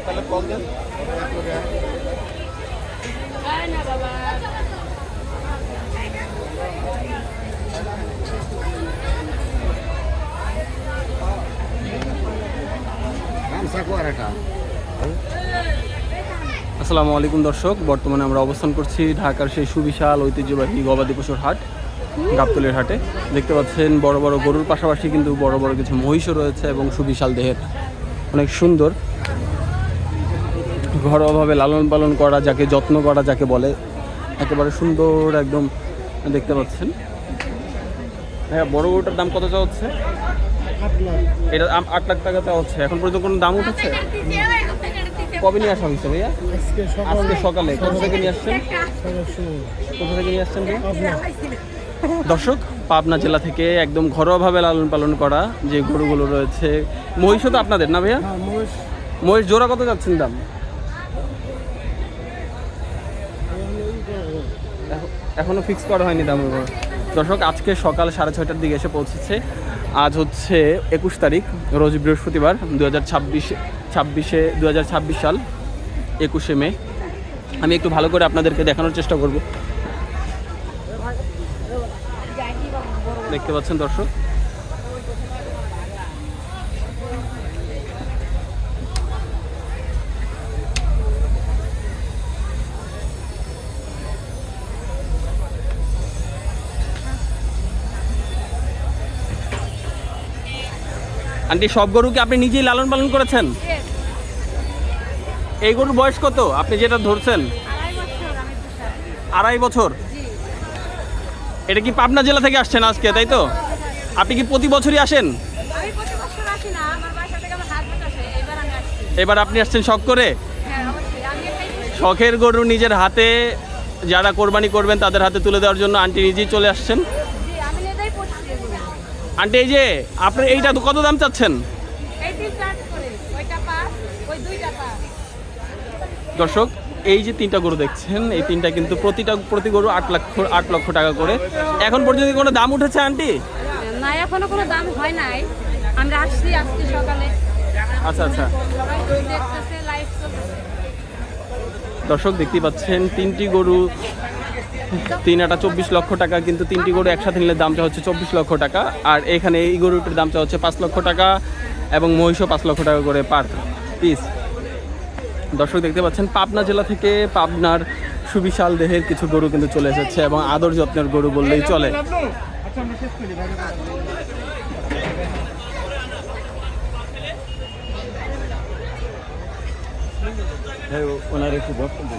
তাহলে কল দেন। আসসালামু আলাইকুম দর্শক, বর্তমানে আমরা অবস্থান করছি ঢাকার সেই সুবিশাল ঐতিহ্যবাহী গবাদি পশুর হাট, গাবতলীর হাটে। দেখতে পাচ্ছেন বড় বড় গরুর পাশাপাশি কিন্তু বড় বড় কিছু মহিষও রয়েছে এবং সুবিশাল দেহের, অনেক সুন্দর, ঘরোয়াভাবে লালন পালন করা, যাকে যত্ন করা যাকে বলে, একেবারে সুন্দর একদম দেখতে পাচ্ছেন। হ্যাঁ, বড় গরুটার দাম কত চাওয়া হচ্ছে? এটা 8 লাখ টাকা চাওয়া হচ্ছে। এখন পর্যন্ত কোনো দাম উঠেছে? কবে নিয়ে আসা হয়েছে ভাইয়া? আজকে সকালে। কোথা থেকে নিয়ে আসছেন? কোথা থেকে নিয়ে আসছেন ভাইয়া? দর্শক, পাবনা জেলা থেকে একদম ঘরোয়াভাবে লালন পালন করা যে গরুগুলো রয়েছে। মহিষও তো আপনাদের না ভাইয়া? মহিষ জোড়া কত যাচ্ছেন দাম? এখনো ফিক্স করা হয়নি দাম। দর্শক, আজকে সকাল 6:30টার দিকে এসে পৌঁছেছে। আজ হচ্ছে 21 তারিখ, রোজ বৃহস্পতিবার, 2026 সাল 21শে মে। আমি একটু ভালো করে আপনাদেরকে দেখানোর চেষ্টা করব। দেখতে পাচ্ছেন দর্শক, আন্টি সব গরু কি আপনি নিজেই লালন পালন করেছেন? এই গরুর বয়স কত আপনি যেটা ধরছেন? 2.5 বছর। এটা কি পাবনা জেলা থেকে আসছেন আজকে, তাই তো? আপনি কি প্রতি বছরই আসেন? এবার আপনি আসছেন শখ করে? শখের গরু নিজের হাতে যারা কোরবানি করবেন তাদের হাতে তুলে দেওয়ার জন্য আন্টি নিজেই চলে আসছেন। আন্টি, এই যে আপনার এইটা কত দাম চাচ্ছেন? দর্শক, এই যে 3টা গরু দেখছেন, এই 3টা কিন্তু প্রতি গরু 8 লক্ষ টাকা করে। এখন পর্যন্ত কোনো দাম উঠেছে আন্টি? না, এখনো কোনো দাম হয় নাই। আমরা আসছি আজকে সকালে। আচ্ছা আচ্ছা। দর্শক, দেখতেই পাচ্ছেন 3টি গরু, 3 আটা 24 লক্ষ টাকা, কিন্তু 3টি গরু একসাথে নিলে দামটা হচ্ছে 24 লক্ষ টাকা। আর এখানে এই গরুটির দামটা হচ্ছে 5 লক্ষ টাকা এবং মহিষও 5 লক্ষ টাকা করে পার পিস। দর্শক, দেখতে পাচ্ছেন পাবনা জেলা থেকে পাবনার সুবিশাল দেহের কিছু গরু কিন্তু চলে এসেছে এবং আদর যত্নের গরু বললেই চলে। ওনার একটু বক্তব্য